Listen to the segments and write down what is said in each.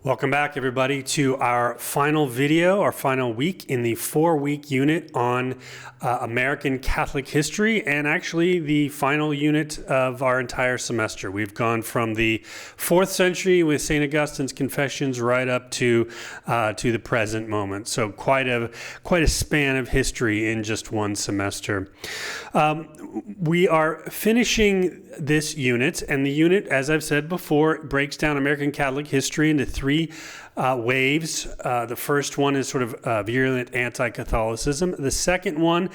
Welcome back, everybody, to our final video, our final week in the 4-week unit on American Catholic history, and actually the final unit of our entire semester. We've gone from the 4th century with St. Augustine's Confessions right up to the present moment. So quite a span of history in just one semester. We are finishing this unit, and the unit, as I've said before, breaks down American Catholic history into three waves. The first one is sort of virulent anti-Catholicism. The second one,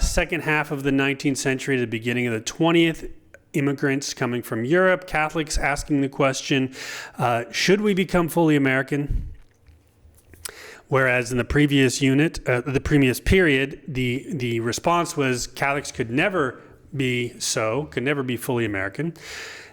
second half of the 19th century to the beginning of the 20th, immigrants coming from Europe, Catholics asking the question, should we become fully American? Whereas in the previous unit, the previous period, the response was Catholics could never be fully American.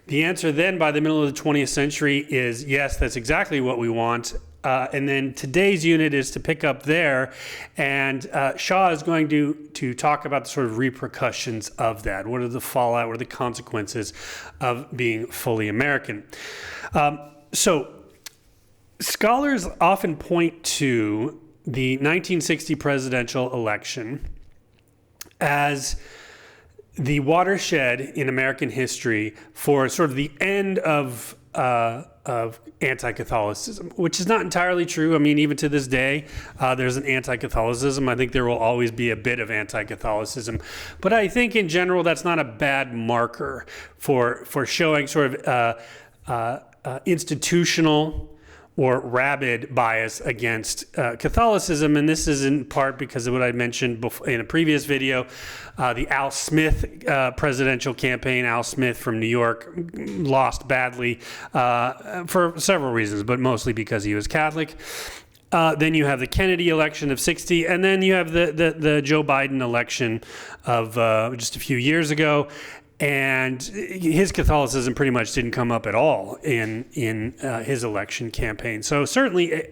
The answer then by the middle of the 20th century is yes, that's exactly what we want. And then today's unit is to pick up there, and Shaw is going to talk about the sort of repercussions of that. What are the fallout, what are the consequences of being fully American? So scholars often point to the 1960 presidential election as the watershed in American history for sort of the end of anti-Catholicism, which is not entirely true. I mean, even to this day, there's an anti-Catholicism. I think there will always be a bit of anti-Catholicism. But I think in general, that's not a bad marker for showing sort of institutional or rabid bias against Catholicism. And this is in part because of what I mentioned before in a previous video, the Al Smith presidential campaign. Al Smith from New York lost badly for several reasons, but mostly because he was Catholic. Then you have the Kennedy election of 60, and then you have the Joe Biden election of just a few years ago. And his Catholicism pretty much didn't come up at all in his election campaign. So certainly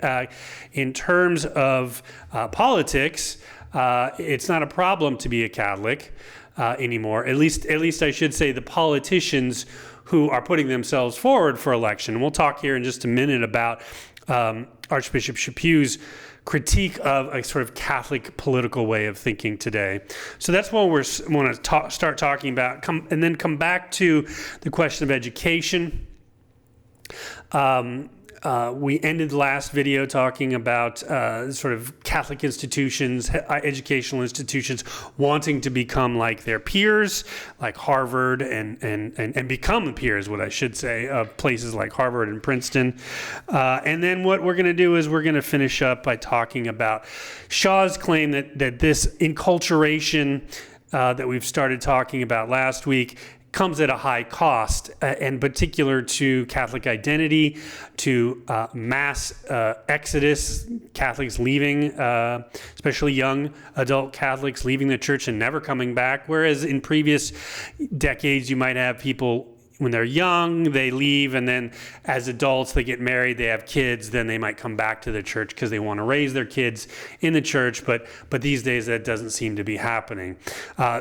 in terms of politics, it's not a problem to be a Catholic anymore. At least I should say the politicians who are putting themselves forward for election. And we'll talk here in just a minute about Archbishop Chaput's critique of a sort of Catholic political way of thinking today. So that's what we want to start talking about, and then come back to the question of education. We ended the last video talking about sort of Catholic institutions, educational institutions wanting to become like their peers, like Harvard, and become peers, what I should say, of places like Harvard and Princeton. And then what we're going to do is we're going to finish up by talking about Shaw's claim that this enculturation that we've started talking about last week comes at a high cost, in particular to Catholic identity, to mass exodus, Catholics leaving, especially young adult Catholics leaving the church and never coming back. Whereas in previous decades, you might have people, when they're young, they leave, and then as adults, they get married, they have kids, then they might come back to the church because they want to raise their kids in the church, but these days that doesn't seem to be happening.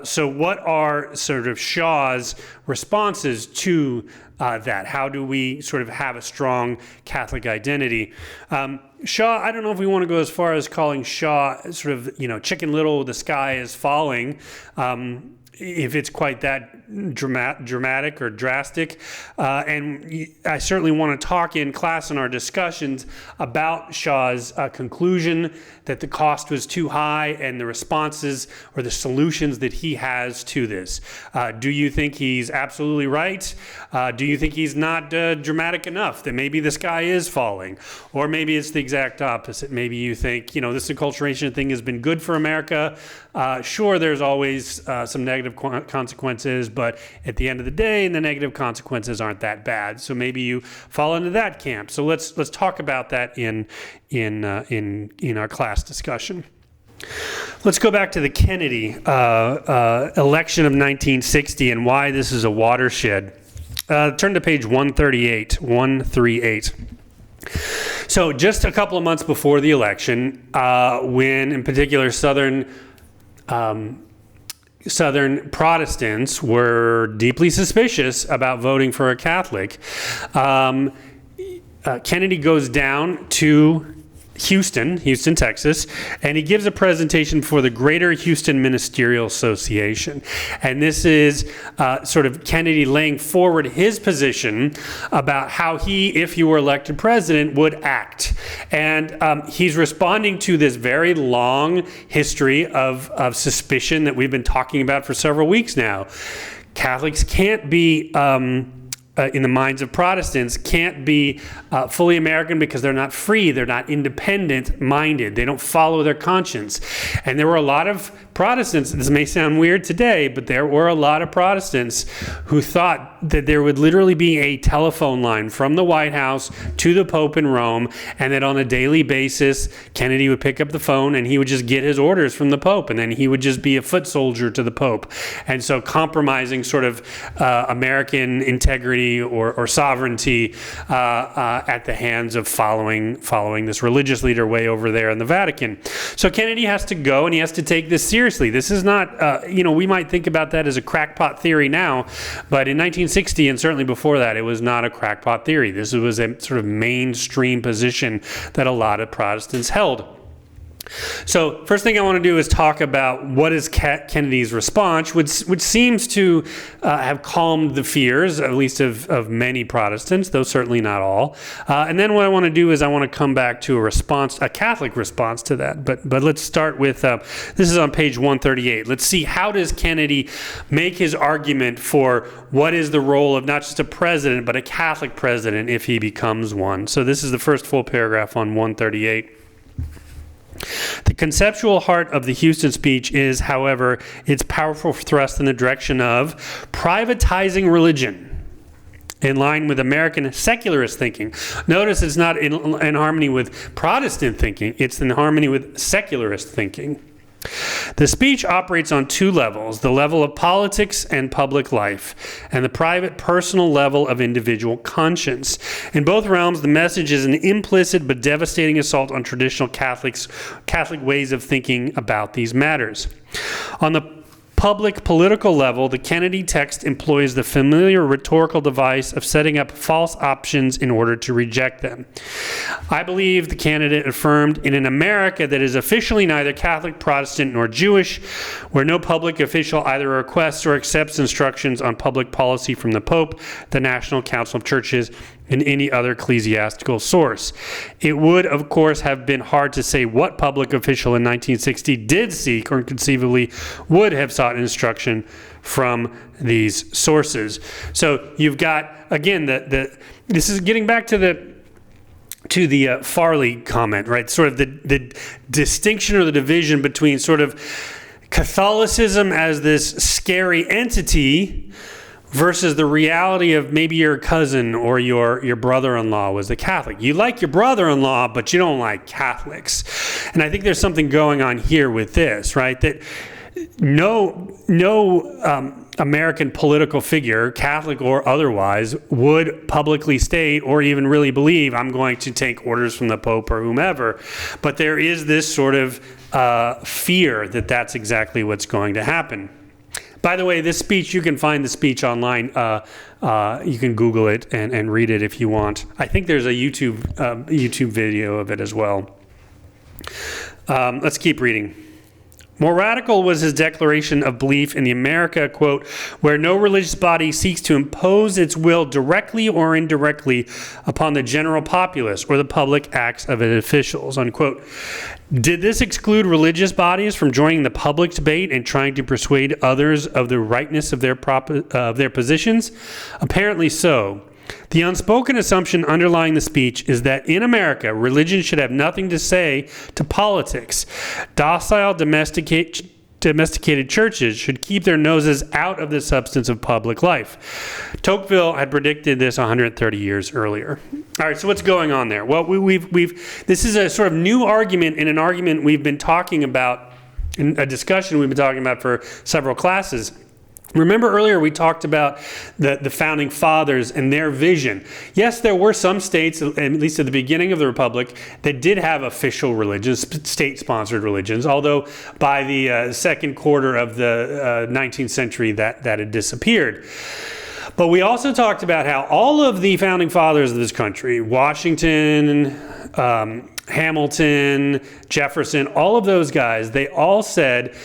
So what are sort of Shaw's responses to that? How do we sort of have a strong Catholic identity? Shaw, I don't know if we want to go as far as calling Shaw sort of, Chicken Little, the sky is falling, if it's quite that dramatic or drastic. And I certainly want to talk in class in our discussions about Shaw's conclusion that the cost was too high and the responses or the solutions that he has to this. Do you think he's absolutely right? Do you think he's not dramatic enough, that maybe the sky is falling? Or maybe it's the exact opposite. Maybe you think, this enculturation thing has been good for America. Sure, there's always some negative consequences, but at the end of the day, the negative consequences aren't that bad. So maybe you fall into that camp. So let's talk about that in our class discussion. Let's go back to the Kennedy election of 1960 and why this is a watershed. Turn to page 138. So just a couple of months before the election, when in particular Southern Protestants were deeply suspicious about voting for a Catholic, Kennedy goes down to Houston, Texas, and he gives a presentation for the Greater Houston Ministerial Association. And this is sort of Kennedy laying forward his position about how he, if he were elected president, would act. And he's responding to this very long history of suspicion that we've been talking about for several weeks now. Catholics can't be in the minds of Protestants, can't be fully American because they're not free, they're not independent-minded, they don't follow their conscience. And there were a lot of Protestants, this may sound weird today, but there were a lot of Protestants who thought that there would literally be a telephone line from the White House to the Pope in Rome, and that on a daily basis, Kennedy would pick up the phone and he would just get his orders from the Pope, and then he would just be a foot soldier to the Pope. And so compromising sort of American integrity or sovereignty at the hands of following this religious leader way over there in the Vatican. So Kennedy has to go and he has to take this seriously. This is not, we might think about that as a crackpot theory now, but in 1960 and certainly before that, it was not a crackpot theory. This was a sort of mainstream position that a lot of Protestants held. So first thing I want to do is talk about what is Kennedy's response, which seems to have calmed the fears, at least of many Protestants, though certainly not all. And then what I want to do is I want to come back to a Catholic response to that. But let's start with, this is on page 138. Let's see, how does Kennedy make his argument for what is the role of not just a president, but a Catholic president if he becomes one? So this is the first full paragraph on 138. The conceptual heart of the Houston speech is, however, its powerful thrust in the direction of privatizing religion in line with American secularist thinking. Notice it's not in harmony with Protestant thinking, it's in harmony with secularist thinking. The speech operates on two levels, the level of politics and public life, and the private personal level of individual conscience. In both realms, the message is an implicit but devastating assault on traditional Catholic ways of thinking about these matters. On the public political level, the Kennedy text employs the familiar rhetorical device of setting up false options in order to reject them. I believe the candidate affirmed, in an America that is officially neither Catholic, Protestant, nor Jewish, where no public official either requests or accepts instructions on public policy from the Pope, the National Council of Churches, and any other ecclesiastical source. It would, of course, have been hard to say what public official in 1960 did seek or conceivably would have sought instruction from these sources. So you've got, again, this is getting back to the Farley comment, right? Sort of the distinction or the division between sort of Catholicism as this scary entity versus the reality of maybe your cousin or your brother-in-law was a Catholic. You like your brother-in-law, but you don't like Catholics. And I think there's something going on here with this, right? That no American political figure, Catholic or otherwise, would publicly state or even really believe, I'm going to take orders from the Pope or whomever. But there is this sort of fear that that's exactly what's going to happen. By the way, this speech, you can find the speech online. You can Google it and read it if you want. I think there's a YouTube video of it as well. Let's keep reading. More radical was his declaration of belief in the America, quote, where no religious body seeks to impose its will directly or indirectly upon the general populace or the public acts of its officials, unquote. Did this exclude religious bodies from joining the public debate and trying to persuade others of the rightness of their positions? Apparently so. The unspoken assumption underlying the speech is that in America, religion should have nothing to say to politics. Docile, domesticated churches should keep their noses out of the substance of public life. Tocqueville had predicted this 130 years earlier. All right, so what's going on there? Well, this is a sort of new argument in an argument we've been talking about, in a discussion we've been talking about for several classes. Remember earlier we talked about the founding fathers and their vision. Yes, there were some states, at least at the beginning of the Republic, that did have official religions, state-sponsored religions, although by the second quarter of the 19th century that had disappeared. But we also talked about how all of the founding fathers of this country, Washington, Hamilton, Jefferson, all of those guys, they all said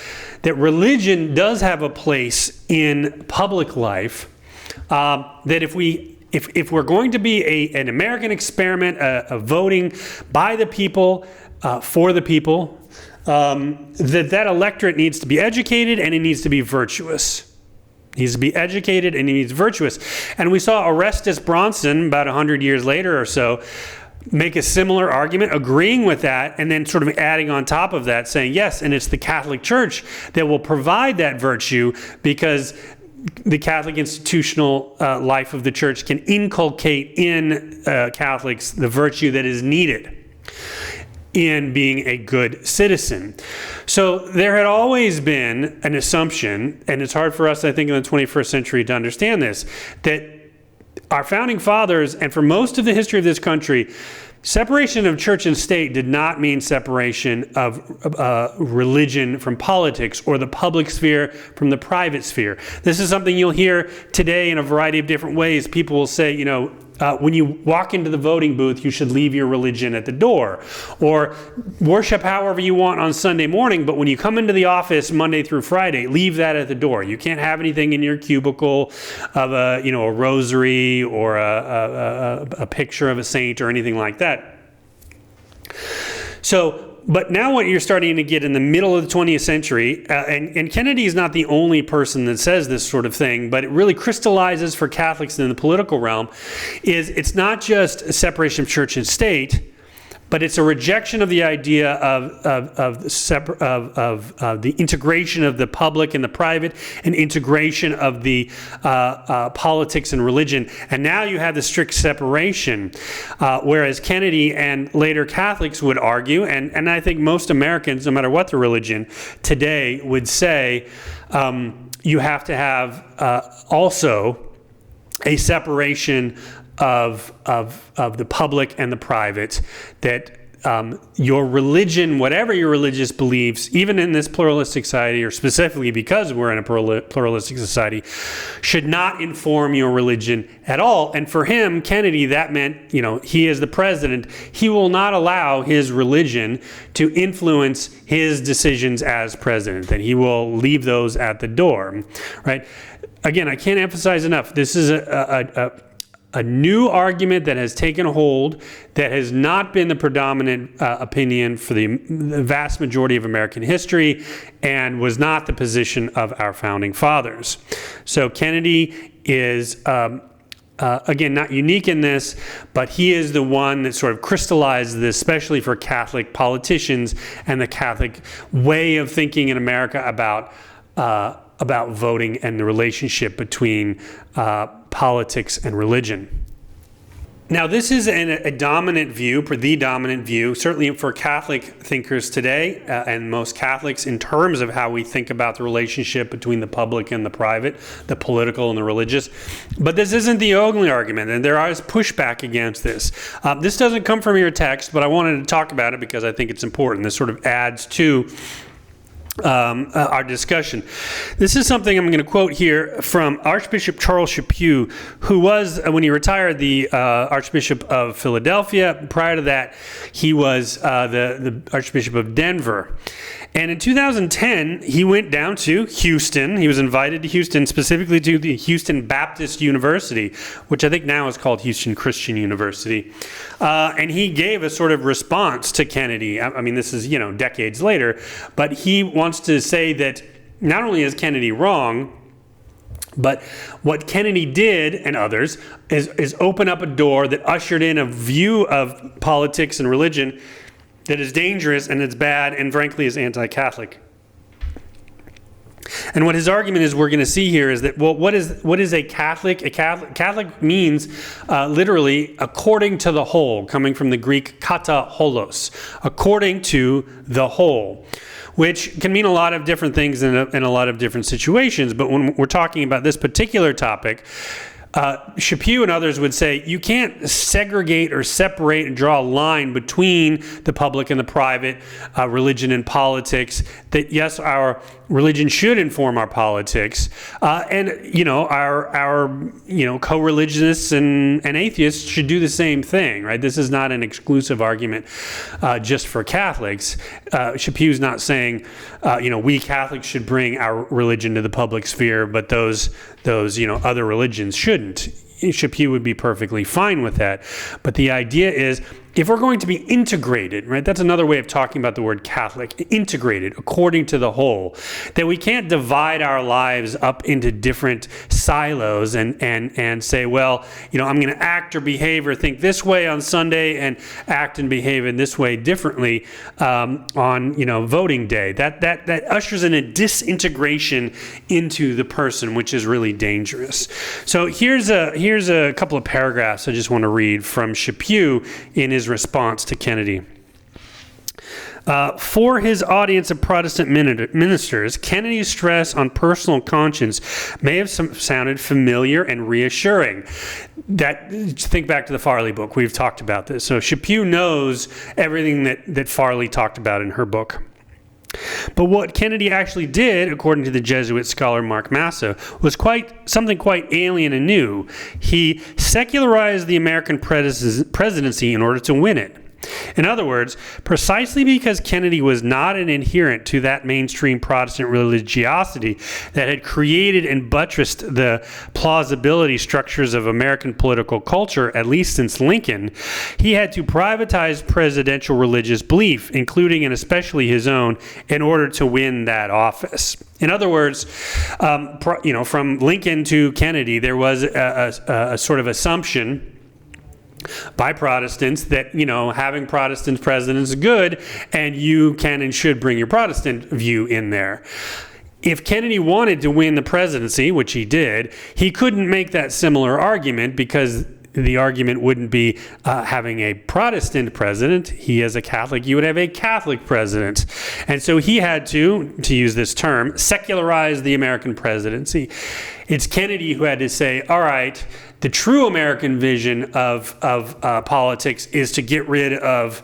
that religion does have a place in public life, that if we're going to be an American experiment, a voting by the people, for the people, that electorate needs to be educated and it needs to be virtuous. He needs to be educated and he needs virtuous. And we saw Orestes Bronson about 100 years later or so make a similar argument, agreeing with that, and then sort of adding on top of that, saying, yes, and it's the Catholic Church that will provide that virtue because the Catholic institutional life of the church can inculcate in Catholics the virtue that is needed in being a good citizen. So there had always been an assumption, and it's hard for us, I think, in the 21st century to understand this, that our founding fathers, and for most of the history of this country, separation of church and state did not mean separation of religion from politics or the public sphere from the private sphere. This is something you'll hear today in a variety of different ways. People will say, you know, when you walk into the voting booth, you should leave your religion at the door. Or worship however you want on Sunday morning, but when you come into the office Monday through Friday, leave that at the door. You can't have anything in your cubicle of a rosary or a picture of a saint or anything like that. But now what you're starting to get in the middle of the 20th century, and Kennedy is not the only person that says this sort of thing, but it really crystallizes for Catholics in the political realm, is it's not just a separation of church and state, but it's a rejection of the idea of the integration of the public and the private, and integration of the politics and religion. And now you have the strict separation, whereas Kennedy and later Catholics would argue, and I think most Americans, no matter what the religion today, would say you have to have also a separation of the public and the private, that your religion, whatever your religious beliefs, even in this pluralistic society, or specifically because we're in a pluralistic society, should not inform your religion at all. And for him, Kennedy, that meant, he is the president. He will not allow his religion to influence his decisions as president, that he will leave those at the door, right? Again, I can't emphasize enough, this is a new argument that has taken hold, that has not been the predominant opinion for the vast majority of American history, and was not the position of our founding fathers. So Kennedy is, again, not unique in this, but he is the one that sort of crystallized this, especially for Catholic politicians and the Catholic way of thinking in America about voting and the relationship between politics and religion. Now, this is a dominant view, the dominant view, certainly for Catholic thinkers today, and most Catholics, in terms of how we think about the relationship between the public and the private, the political and the religious. But this isn't the only argument, and there is pushback against this. This doesn't come from your text, but I wanted to talk about it because I think it's important. This sort of adds to our discussion. This is something I'm going to quote here from Archbishop Charles Chaput, who was, when he retired, the Archbishop of Philadelphia. Prior to that, he was the Archbishop of Denver. And in 2010, he went down to Houston. He was invited to Houston, specifically to the Houston Baptist University, which I think now is called Houston Christian University. And he gave a sort of response to Kennedy. I mean, this is, decades later, but he wants to say that not only is Kennedy wrong, but what Kennedy did, and others, is open up a door that ushered in a view of politics and religion that is dangerous and it's bad and frankly is anti-Catholic. And what his argument is, we're going to see here, is that, well, what is a Catholic? Catholic means literally according to the whole, coming from the Greek kata holos, according to the whole, which can mean a lot of different things in a lot of different situations. But when we're talking about this particular topic, Chaput and others would say you can't segregate or separate and draw a line between the public and the private, religion and politics. That yes, our religion should inform our politics, and our co-religionists and atheists should do the same thing, right? This is not an exclusive argument just for Catholics. Chaput's not saying we Catholics should bring our religion to the public sphere, but those other religions shouldn't. Chaput would be perfectly fine with that. But the idea is, if we're going to be integrated, right, that's another way of talking about the word Catholic, integrated according to the whole, that we can't divide our lives up into different silos and say, well, I'm going to act or behave or think this way on Sunday and act and behave in this way differently on voting day. That ushers in a disintegration into the person, which is really dangerous. So here's a couple of paragraphs I just want to read from Chaput in his response to Kennedy. For his audience of Protestant ministers, Kennedy's stress on personal conscience may have sounded familiar and reassuring. Think back to the Farley book. We've talked about this. So Chaput knows everything that Farley talked about in her book. But what Kennedy actually did, according to the Jesuit scholar Mark Massa, was something quite alien and new. He secularized the American presidency in order to win it. In other words, precisely because Kennedy was not an adherent to that mainstream Protestant religiosity that had created and buttressed the plausibility structures of American political culture, at least since Lincoln, he had to privatize presidential religious belief, including and especially his own, in order to win that office. In other words, from Lincoln to Kennedy, there was a sort of assumption by Protestants that, having Protestant presidents is good, and you can and should bring your Protestant view in there. If Kennedy wanted to win the presidency, which he did, he couldn't make that similar argument because the argument wouldn't be having a Protestant president. He, as a Catholic, you would have a Catholic president. And so he had to use this term, secularize the American presidency. It's Kennedy who had to say, all right, the true American vision of politics is to get rid of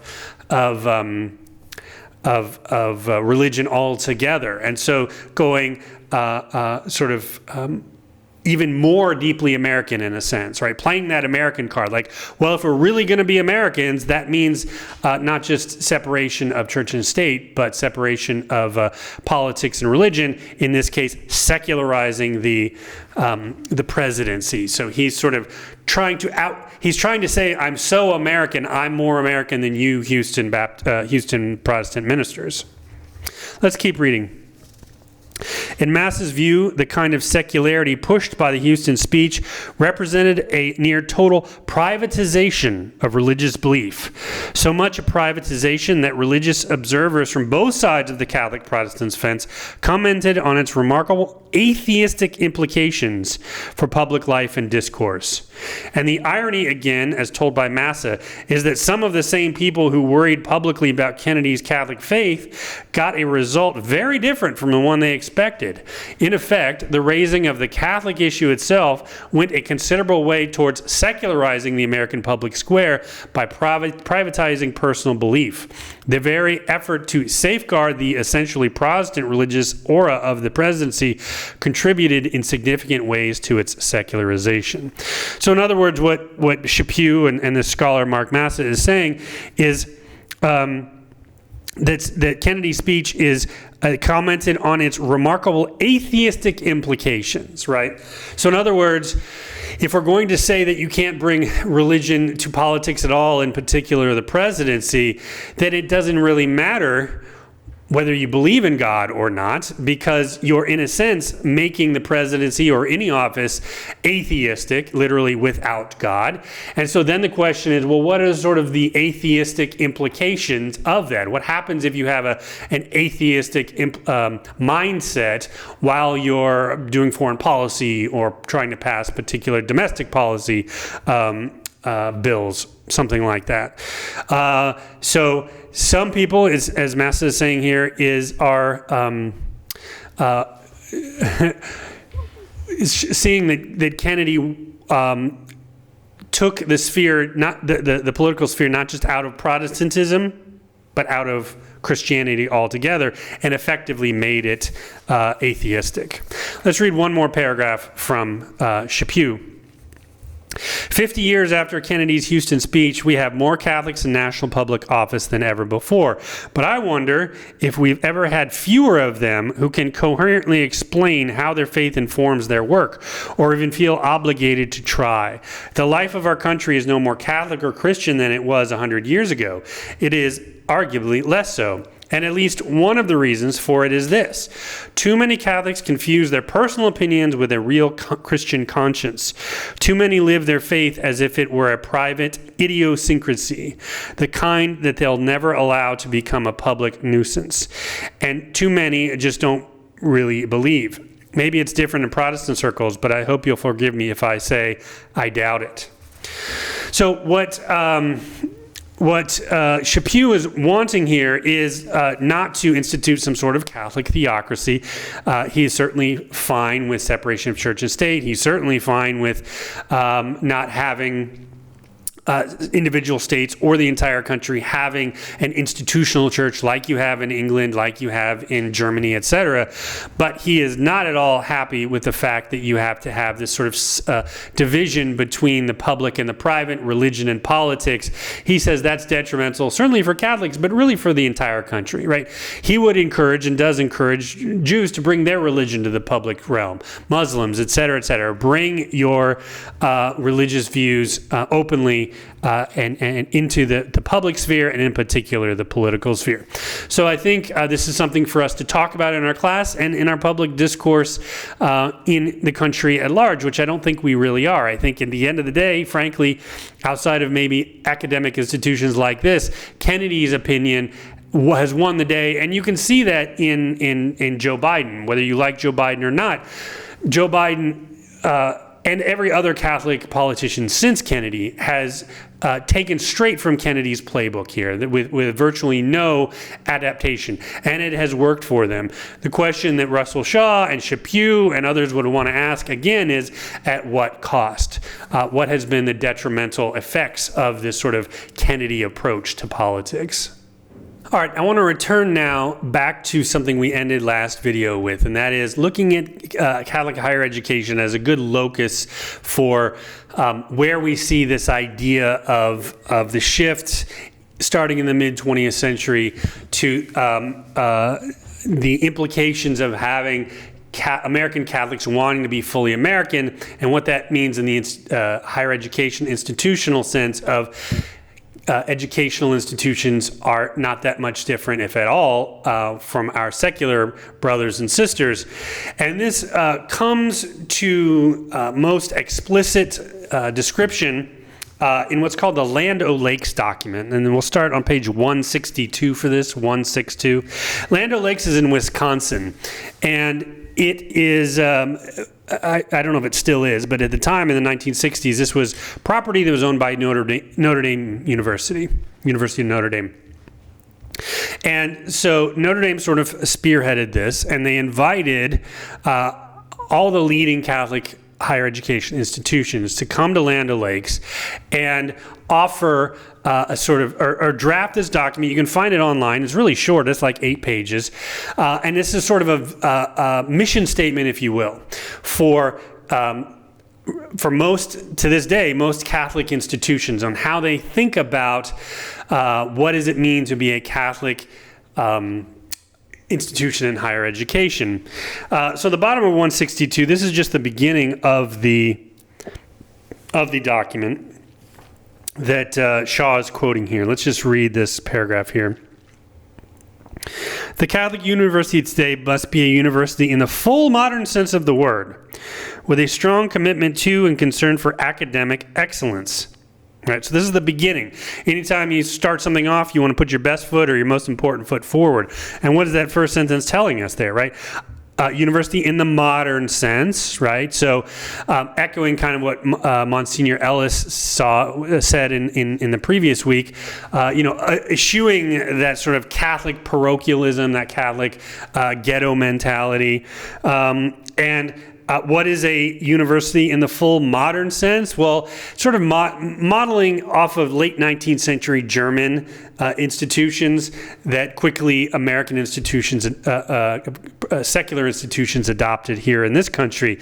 religion altogether. And so going even more deeply American in a sense, right? Playing that American card. Like, well, if we're really going to be Americans, that means not just separation of church and state, but separation of politics and religion. In this case, secularizing the presidency. So he's sort of trying to say, I'm so American, I'm more American than you, Houston Protestant ministers. Let's keep reading. In Massa's view, the kind of secularity pushed by the Houston speech represented a near total privatization of religious belief. So much a privatization that religious observers from both sides of the Catholic-Protestant fence commented on its remarkable atheistic implications for public life and discourse. And the irony, again, as told by Massa, is that some of the same people who worried publicly about Kennedy's Catholic faith got a result very different from the one they expected. In effect, the raising of the Catholic issue itself went a considerable way towards secularizing the American public square by privatizing personal belief. The very effort to safeguard the essentially Protestant religious aura of the presidency contributed in significant ways to its secularization. So in other words, what Chaput and the scholar Mark Massa is saying is that Kennedy's speech is commented on its remarkable atheistic implications, right? So in other words, if we're going to say that you can't bring religion to politics at all, in particular the presidency, then it doesn't really matter whether you believe in God or not, because you're, in a sense, making the presidency or any office atheistic, literally without God. And so then the question is, well, what are sort of the atheistic implications of that? What happens if you have an atheistic mindset while you're doing foreign policy or trying to pass particular domestic policy bills, something like that? So some people, as Massa is saying here, are seeing that Kennedy took the sphere, not the political sphere, not just out of Protestantism, but out of Christianity altogether, and effectively made it atheistic. Let's read one more paragraph from Chaput. 50 years after Kennedy's Houston speech, we have more Catholics in national public office than ever before. But I wonder if we've ever had fewer of them who can coherently explain how their faith informs their work, or even feel obligated to try. The life of our country is no more Catholic or Christian than it was 100 years ago. It is arguably less so. And at least one of the reasons for it is this: too many Catholics confuse their personal opinions with a real Christian conscience. Too many live their faith as if it were a private idiosyncrasy, the kind that they'll never allow to become a public nuisance. And too many just don't really believe. Maybe it's different in Protestant circles, but I hope you'll forgive me if I say I doubt it. So what Chaput is wanting here is not to institute some sort of Catholic theocracy. He is certainly fine with separation of church and state. He's certainly fine with not having individual states or the entire country having an institutional church like you have in England, like you have in Germany, etc. But he is not at all happy with the fact that you have to have this sort of division between the public and the private, religion and politics. He says that's detrimental, certainly for Catholics, but really for the entire country, right? He would encourage and does encourage Jews to bring their religion to the public realm, Muslims, etc., etc. Bring your religious views openly and into the public sphere, and in particular the political sphere. So I think this is something for us to talk about in our class and in our public discourse in the country at large, which I don't think we really are. I think at the end of the day, frankly, outside of maybe academic institutions like this, Kennedy's opinion has won the day, and you can see that in Joe Biden. Whether you like Joe Biden or not, Joe Biden and every other Catholic politician since Kennedy has taken straight from Kennedy's playbook here, with virtually no adaptation, and it has worked for them. The question that Russell Shaw and Chaput and others would want to ask again is, at what cost? What has been the detrimental effects of this sort of Kennedy approach to politics? All right, I want to return now back to something we ended last video with, and that is looking at Catholic higher education as a good locus for where we see this idea of the shift starting in the mid-20th century to the implications of having American Catholics wanting to be fully American, and what that means in the higher education institutional sense of educational institutions are not that much different, if at all, from our secular brothers and sisters. And this comes to most explicit description in what's called the Land O'Lakes document. And then we'll start on page 162 for this, 162. Land O'Lakes is in Wisconsin, and it is, I don't know if it still is, but at the time in the 1960s, this was property that was owned by Notre Dame University of Notre Dame. And so Notre Dame sort of spearheaded this, and they invited all the leading Catholic higher education institutions to come to Land O'Lakes and offer a sort of, or draft this document. You can find it online. It's really short. It's like 8 pages. And this is sort of a mission statement, if you will, for most, to this day, most Catholic institutions on how they think about what does it mean to be a Catholic institution in higher education. So the bottom of 162, this is just the beginning of the document that Shaw is quoting here. Let's just read this paragraph here. The Catholic University today must be a university in the full modern sense of the word, with a strong commitment to and concern for academic excellence. Right, so this is the beginning. Anytime you start something off, you want to put your best foot or your most important foot forward. And what is that first sentence telling us there, right? University in the modern sense, right? So echoing kind of what Monsignor Ellis said in the previous week, eschewing that sort of Catholic parochialism, that Catholic ghetto mentality, and what is a university in the full modern sense? Well, sort of modeling off of late 19th century German institutions that quickly American institutions, secular institutions adopted here in this country.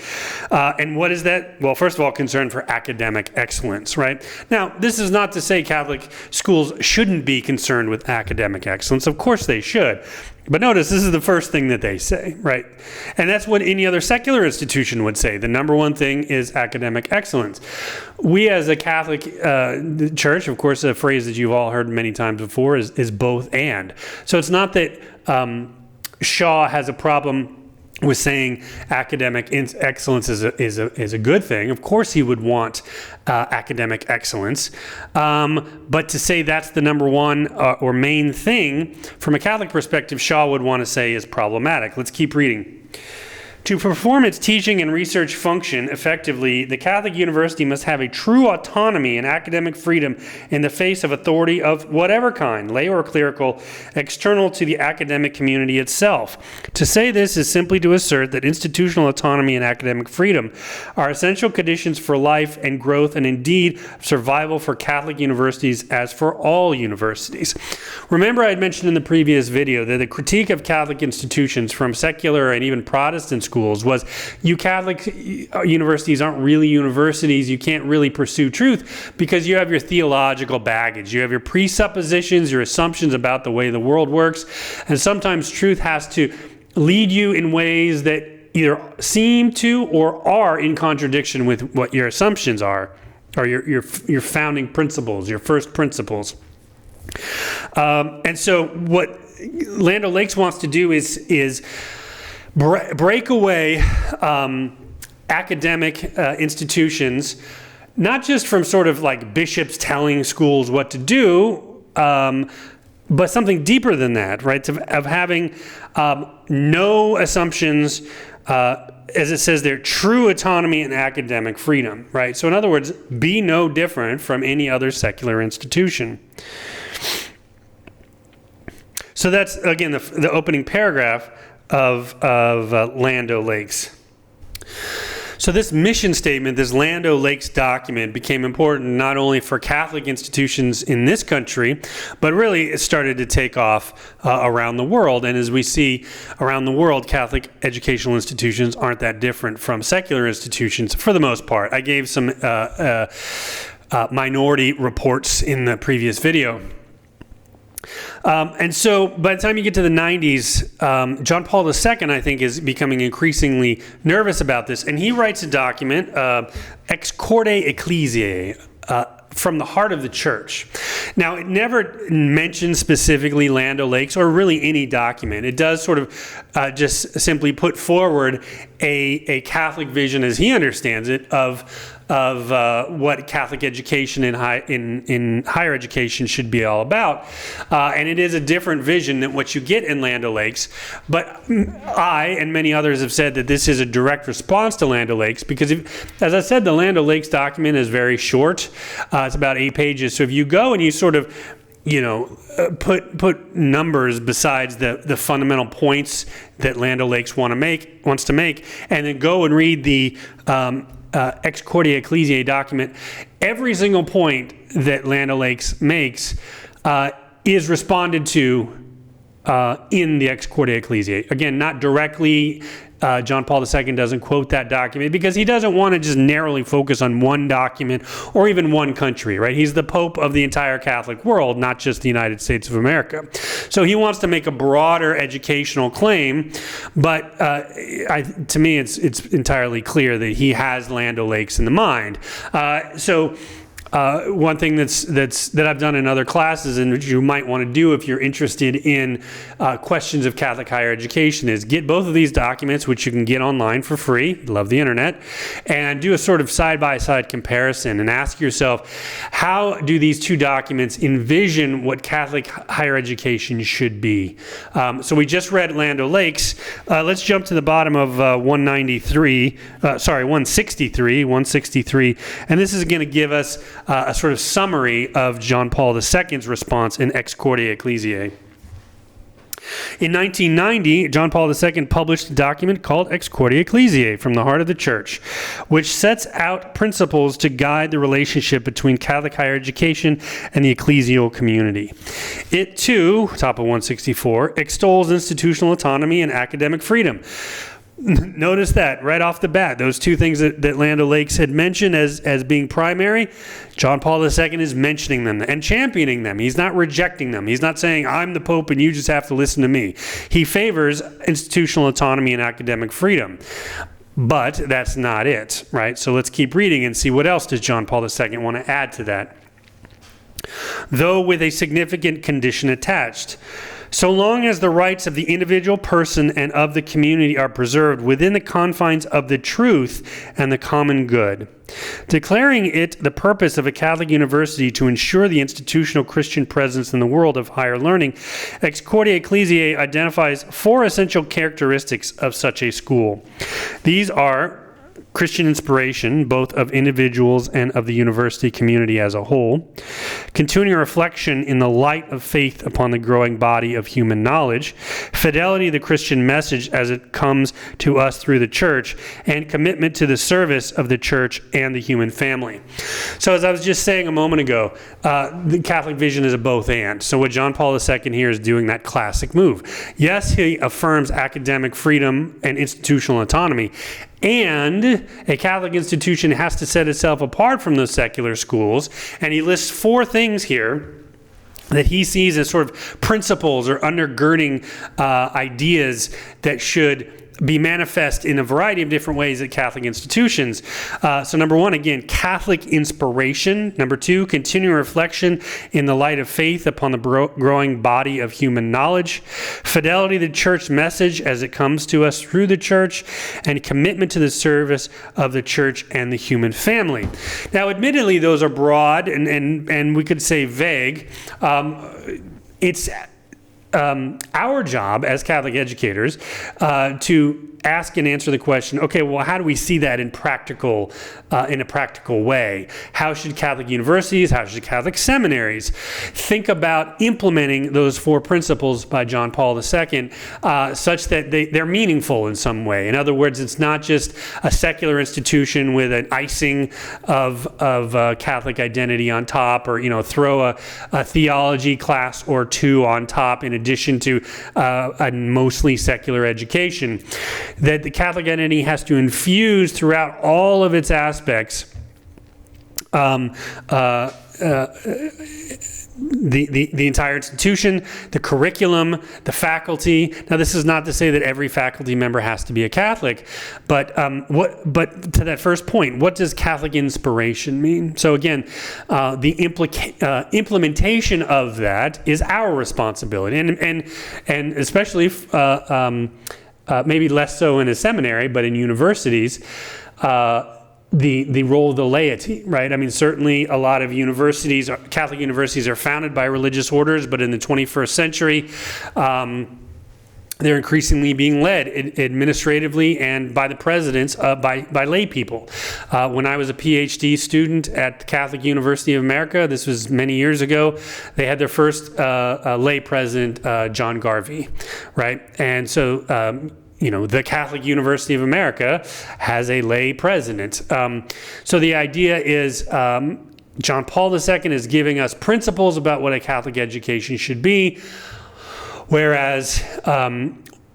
And what is that? Well, first of all, concern for academic excellence, right? Now, this is not to say Catholic schools shouldn't be concerned with academic excellence. Of course they should. But notice, this is the first thing that they say, right? And that's what any other secular institution would say. The number one thing is academic excellence. We as a Catholic church, of course, a phrase that you've all heard many times before is both and. So it's not that Shaw has a problem with saying academic excellence is a good thing. Of course he would want academic excellence. But to say that's the number one or main thing, from a Catholic perspective, Shaw would want to say is problematic. Let's keep reading. To perform its teaching and research function effectively, the Catholic University must have a true autonomy and academic freedom in the face of authority of whatever kind, lay or clerical, external to the academic community itself. To say this is simply to assert that institutional autonomy and academic freedom are essential conditions for life and growth and indeed survival for Catholic universities as for all universities. Remember, I had mentioned in the previous video that the critique of Catholic institutions from secular and even Protestant schools was, you Catholic universities aren't really universities. You can't really pursue truth because you have your theological baggage. You have your presuppositions, your assumptions about the way the world works. And sometimes truth has to lead you in ways that either seem to or are in contradiction with what your assumptions are, or your founding principles, your first principles. And so what Land O'Lakes wants to do is break away academic institutions, not just from sort of like bishops telling schools what to do, but something deeper than that, right? Of having no assumptions, as it says there, true autonomy and academic freedom, right? So in other words, be no different from any other secular institution. So that's, again, the opening paragraph of Land O'Lakes. So this mission statement, this Land O'Lakes document, became important not only for Catholic institutions in this country, but really it started to take off around the world. And as we see around the world, Catholic educational institutions aren't that different from secular institutions for the most part. I gave some minority reports in the previous video. And so by the time you get to the 90s, John Paul II, I think, is becoming increasingly nervous about this. And he writes a document, Ex Corde Ecclesiae, from the heart of the church. Now, it never mentions specifically Land O'Lakes or really any document. It does sort of just simply put forward a Catholic vision, as he understands it, of what Catholic education in higher education should be all about. And it is a different vision than what you get in Land O'Lakes. But I and many others have said that this is a direct response to Land O'Lakes because, as I said, the Land O'Lakes document is very short. It's about 8 pages. So if you go and you sort of put numbers besides the fundamental points that Land O'Lakes wants to make, and then go and read the Ex Corde Ecclesiae document, every single point that Land O'Lakes makes is responded to in the Ex Corde Ecclesiae. Again, not directly. John Paul II doesn't quote that document because he doesn't want to just narrowly focus on one document or even one country, right? He's the Pope of the entire Catholic world, not just the United States of America. So he wants to make a broader educational claim, but to me, it's entirely clear that he has Land O'Lakes in the mind. One thing that I've done in other classes and which you might want to do if you're interested in questions of Catholic higher education is get both of these documents, which you can get online for free, love the internet, and do a sort of side-by-side comparison and ask yourself, how do these two documents envision what Catholic higher education should be? So we just read Land O'Lakes. Let's jump to the bottom of 163, and this is going to give us a sort of summary of John Paul II's response in Ex Corde Ecclesiae. In 1990, John Paul II published a document called Excordia Ecclesiae, From the Heart of the Church, which sets out principles to guide the relationship between Catholic higher education and the ecclesial community. It, too, top of 164, extols institutional autonomy and academic freedom. Notice that right off the bat, those two things that Land O'Lakes had mentioned as being primary, John Paul II is mentioning them and championing them. He's not rejecting them. He's not saying, I'm the Pope and you just have to listen to me. He favors institutional autonomy and academic freedom. But that's not it, right? So let's keep reading and see what else does John Paul II want to add to that. Though with a significant condition attached. So long as the rights of the individual person and of the community are preserved within the confines of the truth and the common good. Declaring it the purpose of a Catholic university to ensure the institutional Christian presence in the world of higher learning, Excordia Ecclesiae identifies 4 essential characteristics of such a school. These are Christian inspiration, both of individuals and of the university community as a whole, continuing reflection in the light of faith upon the growing body of human knowledge, fidelity to the Christian message as it comes to us through the church, and commitment to the service of the church and the human family. So as I was just saying a moment ago, the Catholic vision is a both and. So what John Paul II here is doing that classic move. Yes, he affirms academic freedom and institutional autonomy, and a Catholic institution has to set itself apart from those secular schools. And he lists 4 things here that he sees as sort of principles or undergirding ideas that should be manifest in a variety of different ways at Catholic institutions. So number 1, again, Catholic inspiration. Number 2, continuing reflection in the light of faith upon the growing body of human knowledge. Fidelity to the church message as it comes to us through the church, and commitment to the service of the church and the human family. Now, admittedly, those are broad and we could say vague. It's our job as Catholic educators to ask and answer the question, okay, well, how do we see that in a practical way? How should Catholic universities, how should Catholic seminaries think about implementing those 4 principles by John Paul II such that they're meaningful in some way? In other words, it's not just a secular institution with an icing of Catholic identity on top, or throw a theology class or 2 on top in addition to a mostly secular education. That the Catholic identity has to infuse throughout all of its aspects the entire institution, the curriculum, the faculty. Now, this is not to say that every faculty member has to be a Catholic, but to that first point, what does Catholic inspiration mean? So again, the implementation of that is our responsibility, and especially maybe less so in a seminary, but in universities, the role of the laity, right? I mean, certainly a lot of universities, Catholic universities, are founded by religious orders, but in the 21st century, they're increasingly being led administratively and by the presidents, by lay people. When I was a PhD student at the Catholic University of America, this was many years ago, they had their first lay president, John Garvey, right? And so, the Catholic University of America has a lay president. So the idea is John Paul II is giving us principles about what a Catholic education should be, whereas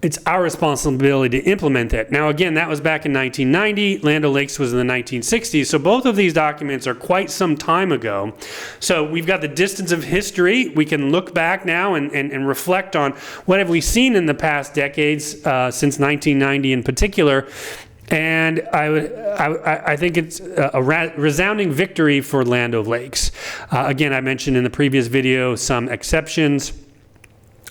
it's our responsibility to implement it. Now, again, that was back in 1990. Land O'Lakes was in the 1960s. So both of these documents are quite some time ago. So we've got the distance of history. We can look back now and reflect on what have we seen in the past decades, since 1990 in particular. And I think it's a resounding victory for Land O'Lakes. Again, I mentioned in the previous video some exceptions.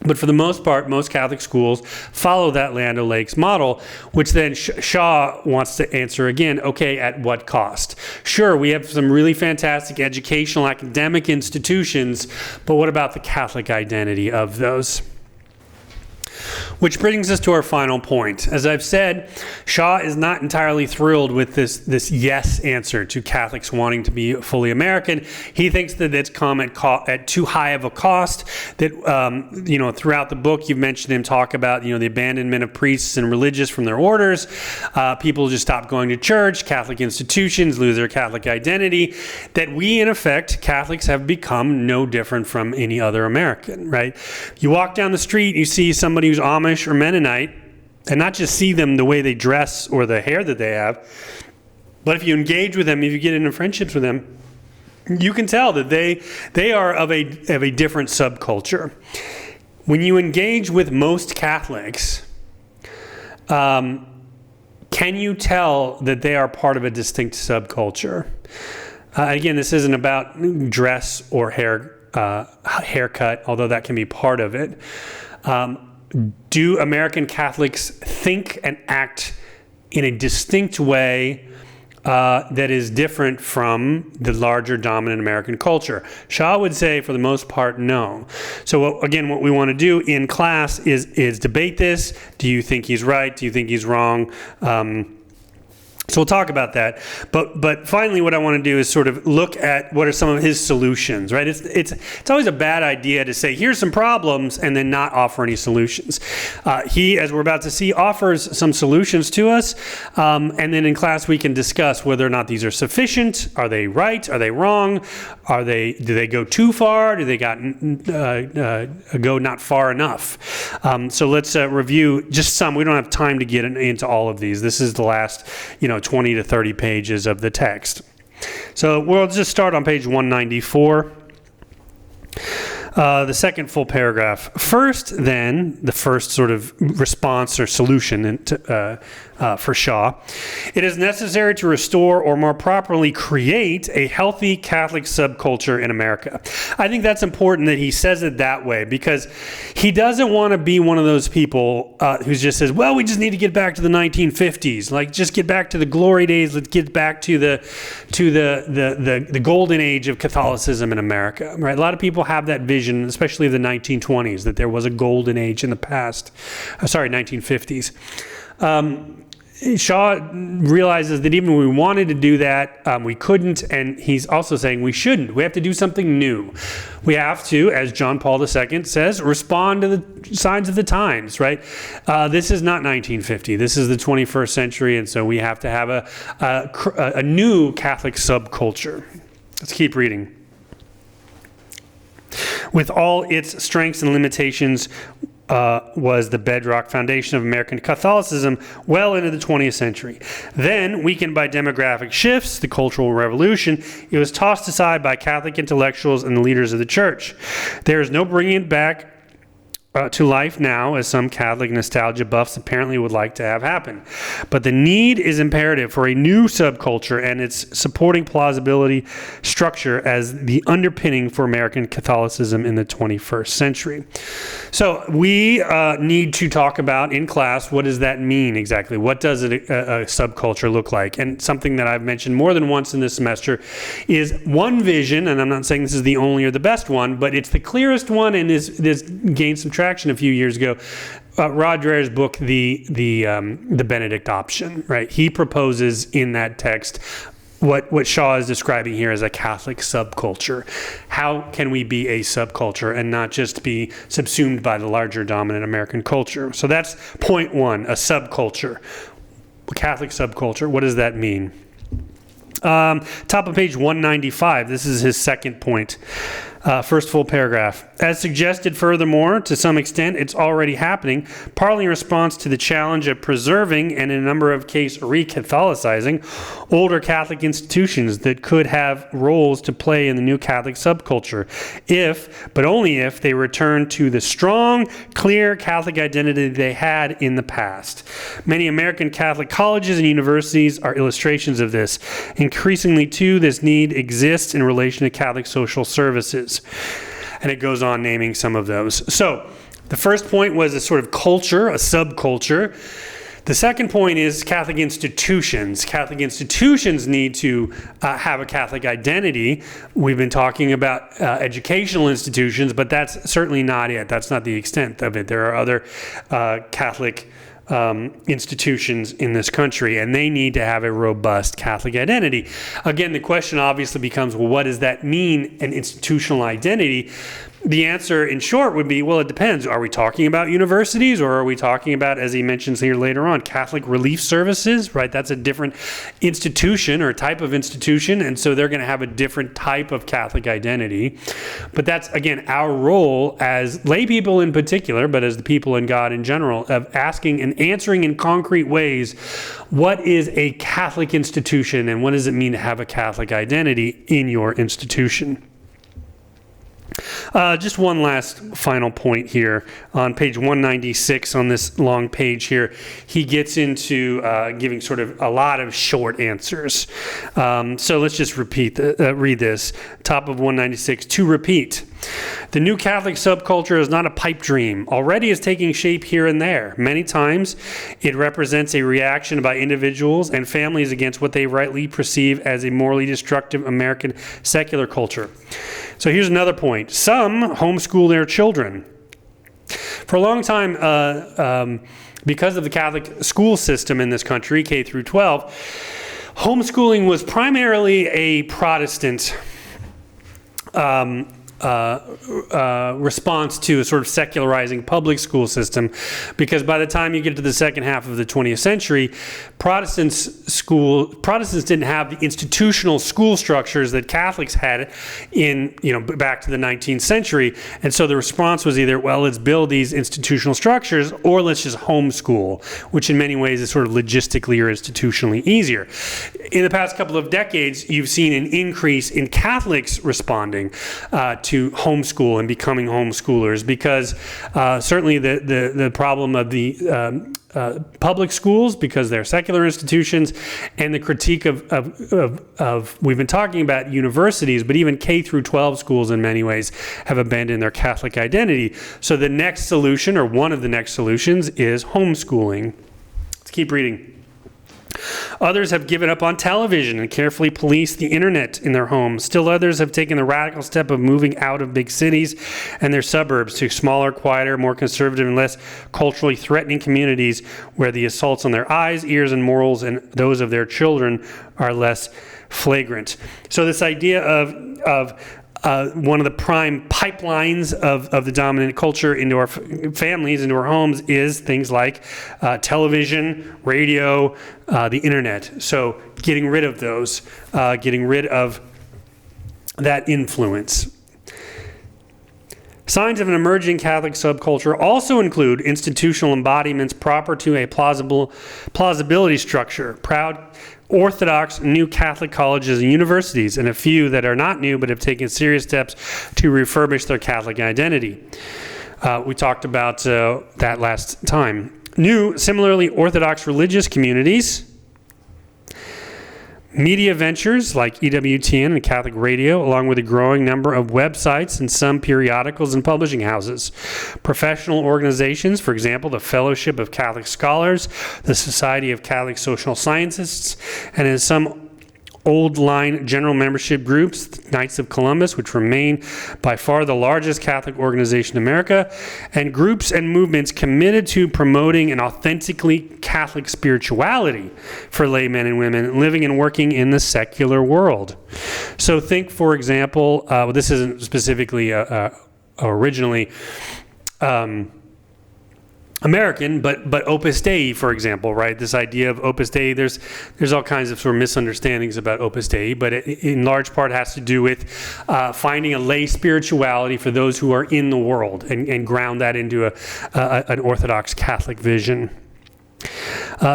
But for the most part, most Catholic schools follow that Land O'Lakes model, which then Shaw wants to answer again, okay, at what cost? Sure, we have some really fantastic educational academic institutions, but what about the Catholic identity of those? Which brings us to our final point. As I've said, Shaw is not entirely thrilled with this yes answer to Catholics wanting to be fully American. He thinks that it's come at too high of a cost. That throughout the book, you've mentioned him talk about the abandonment of priests and religious from their orders. People just stop going to church. Catholic institutions lose their Catholic identity. That we, in effect, Catholics have become no different from any other American. Right? You walk down the street, you see somebody who's Amish or Mennonite, and not just see them the way they dress or the hair that they have, but if you engage with them, if you get into friendships with them, you can tell that they are of a different subculture. When you engage with most Catholics, can you tell that they are part of a distinct subculture? Again, this isn't about dress or haircut, although that can be part of it. Do American Catholics think and act in a distinct way that is different from the larger dominant American culture? Shaw would say, for the most part, no. So again, what we want to do in class is debate this. Do you think he's right? Do you think he's wrong? So we'll talk about that. But finally, what I want to do is sort of look at what are some of his solutions, right? It's always a bad idea to say, here's some problems, and then not offer any solutions. He, as we're about to see, offers some solutions to us. And then in class, we can discuss whether or not these are sufficient. Are they right? Are they wrong? Do they go too far? Do they go not far enough? So let's review just some. We don't have time to get into all of these. This is the last, 20 to 30 pages of the text. So we'll just start on page 194. The second full paragraph. First, then, the first sort of response or solution for Shaw. It is necessary to restore, or more properly create, a healthy Catholic subculture in America. I think that's important that he says it that way, because he doesn't want to be one of those people who just says, well, we just need to get back to the 1950s. Like, just get back to the glory days. Let's get back to the golden age of Catholicism in America. Right? A lot of people have that vision, especially of the 1920s, that there was a golden age in the past. 1950s. Shaw realizes that even when we wanted to do that, we couldn't, and he's also saying we shouldn't. We have to do something new. We have to, as John Paul II says, respond to the signs of the times, right? This is not 1950. This is the 21st century, and so we have to have a new Catholic subculture. Let's keep reading. With all its strengths and limitations, was the bedrock foundation of American Catholicism well into the 20th century. Then, weakened by demographic shifts, the Cultural Revolution, it was tossed aside by Catholic intellectuals and the leaders of the Church. There is no bringing it back to life now, as some Catholic nostalgia buffs apparently would like to have happen. But the need is imperative for a new subculture and its supporting plausibility structure as the underpinning for American Catholicism in the 21st century. So we need to talk about in class, what does that mean exactly? What does a subculture look like? And something that I've mentioned more than once in this semester is one vision, and I'm not saying this is the only or the best one, but it's the clearest one, and this gained some traction a few years ago. Rod Dreher's book, the Benedict option, right? He proposes in that text what Shaw is describing here as a Catholic subculture. How can we be a subculture and not just be subsumed by the larger dominant American culture? So that's point one, a subculture. A Catholic subculture, what does that mean? Top of page 195, this is his second point. First full paragraph. As suggested furthermore, to some extent, it's already happening, partly in response to the challenge of preserving and in a number of cases re-Catholicizing older Catholic institutions that could have roles to play in the new Catholic subculture, if, but only if, they return to the strong, clear Catholic identity they had in the past. Many American Catholic colleges and universities are illustrations of this. Increasingly, too, this need exists in relation to Catholic social services. And it goes on naming some of those. So the first point was a sort of culture, a subculture. The second point is Catholic institutions. Catholic institutions need to have a Catholic identity. We've been talking about educational institutions, but that's certainly not it. That's not the extent of it. There are other Catholic institutions in this country, and they need to have a robust Catholic identity. Again, the question obviously becomes, well, what does that mean, an institutional identity? The answer, in short, would be, well, it depends. Are we talking about universities, or are we talking about, as he mentions here later on, Catholic relief services, right? That's a different institution or type of institution, and so they're going to have a different type of Catholic identity. But that's, again, our role as lay people in particular, but as the people in God in general, of asking and answering in concrete ways, what is a Catholic institution, and what does it mean to have a Catholic identity in your institution? Just one last final point here. On page 196 on this long page here, he gets into giving sort of a lot of short answers. So let's just read this. Top of 196, to repeat. The new Catholic subculture is not a pipe dream. Already is taking shape here and there. Many times it represents a reaction by individuals and families against what they rightly perceive as a morally destructive American secular culture. So here's another point. Some homeschool their children. For a long time, because of the Catholic school system in this country, K through 12, homeschooling was primarily a Protestant response to a sort of secularizing public school system, because by the time you get to the second half of the 20th century, Protestants didn't have the institutional school structures that Catholics had in, back to the 19th century. And so the response was either, well, let's build these institutional structures, or let's just homeschool, which in many ways is sort of logistically or institutionally easier. In the past couple of decades, you've seen an increase in Catholics responding to homeschool and becoming homeschoolers, because certainly the problem of the public schools, because they're secular institutions, and the critique of we've been talking about universities, but even K through 12 schools in many ways have abandoned their Catholic identity. So the next solution, or one of the next solutions, is homeschooling. Let's keep reading. Others have given up on television and carefully policed the internet in their homes. Still others have taken the radical step of moving out of big cities and their suburbs to smaller, quieter, more conservative, and less culturally threatening communities where the assaults on their eyes, ears, and morals and those of their children are less flagrant. So this idea of one of the prime pipelines of the dominant culture into our families, into our homes, is things like television, radio, the internet. So getting rid of those, getting rid of that influence. Signs of an emerging Catholic subculture also include institutional embodiments proper to a plausibility structure, proud Orthodox new Catholic colleges and universities, and a few that are not new but have taken serious steps to refurbish their Catholic identity. We talked about that last time. New, similarly Orthodox religious communities, media ventures like EWTN and Catholic Radio, along with a growing number of websites and some periodicals and publishing houses. Professional organizations, for example, the Fellowship of Catholic Scholars, the Society of Catholic Social Scientists, and in some old-line general membership groups, Knights of Columbus, which remain by far the largest Catholic organization in America, and groups and movements committed to promoting an authentically Catholic spirituality for laymen and women living and working in the secular world. So think, for example, this isn't specifically originally American, but Opus Dei, for example, right? This idea of Opus Dei, there's all kinds of sort of misunderstandings about Opus Dei, but it in large part has to do with finding a lay spirituality for those who are in the world, and ground that into an Orthodox Catholic vision.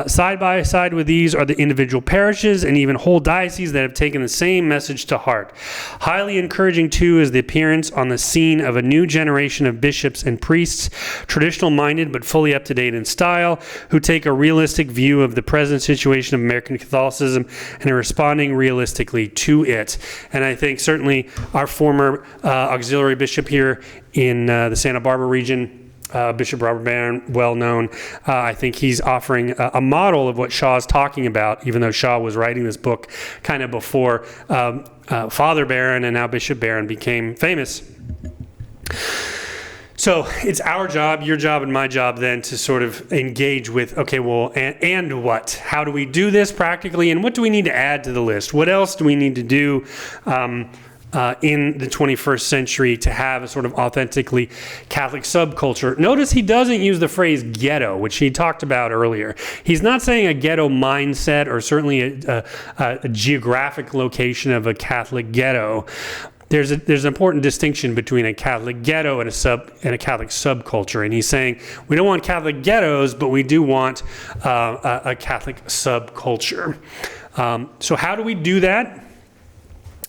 Side by side with these are the individual parishes and even whole dioceses that have taken the same message to heart. Highly encouraging, too, is the appearance on the scene of a new generation of bishops and priests, traditional-minded but fully up-to-date in style, who take a realistic view of the present situation of American Catholicism and are responding realistically to it. And I think certainly our former auxiliary bishop here in the Santa Barbara region, Bishop Robert Barron, well known. I think he's offering a model of what Shaw's talking about, even though Shaw was writing this book kind of before Father Barron and now Bishop Barron became famous. So it's our job, your job, and my job then to sort of engage with, okay, well, and what? How do we do this practically? And what do we need to add to the list? What else do we need to do in the 21st century to have a sort of authentically Catholic subculture? Notice he doesn't use the phrase ghetto, which he talked about earlier. He's not saying a ghetto mindset or certainly a geographic location of a Catholic ghetto. There's an important distinction between a Catholic ghetto and a Catholic subculture, and he's saying we don't want Catholic ghettos, but we do want a Catholic subculture. So how do we do that?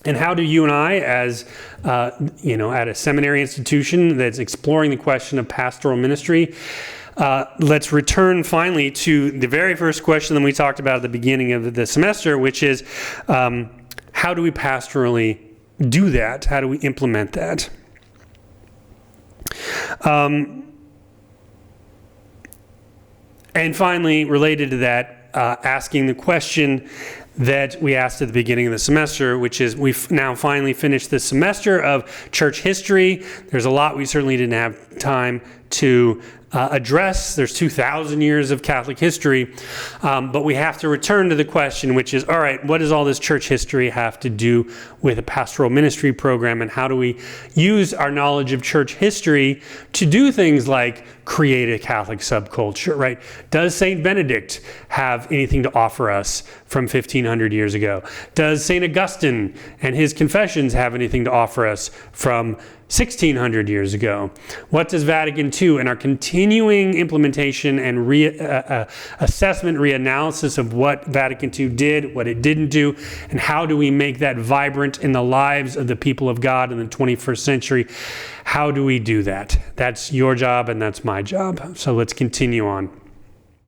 And how do you and I, as at a seminary institution that's exploring the question of pastoral ministry, let's return finally to the very first question that we talked about at the beginning of the semester, which is how do we pastorally do that? How do we implement that? And finally, related to that, asking the question that we asked at the beginning of the semester, which is we've now finally finished this semester of church history. There's a lot we certainly didn't have time to address. There's 2,000 years of Catholic history, but we have to return to the question, which is, all right, what does all this church history have to do with a pastoral ministry program, and how do we use our knowledge of church history to do things like create a Catholic subculture, right? Does St. Benedict have anything to offer us from 1,500 years ago? Does St. Augustine and his confessions have anything to offer us from 1,600 years ago? What does Vatican II and our continuing implementation and assessment, reanalysis of what Vatican II did, what it didn't do, and how do we make that vibrant in the lives of the people of God in the 21st century? How do we do that? That's your job and that's my job. So let's continue on.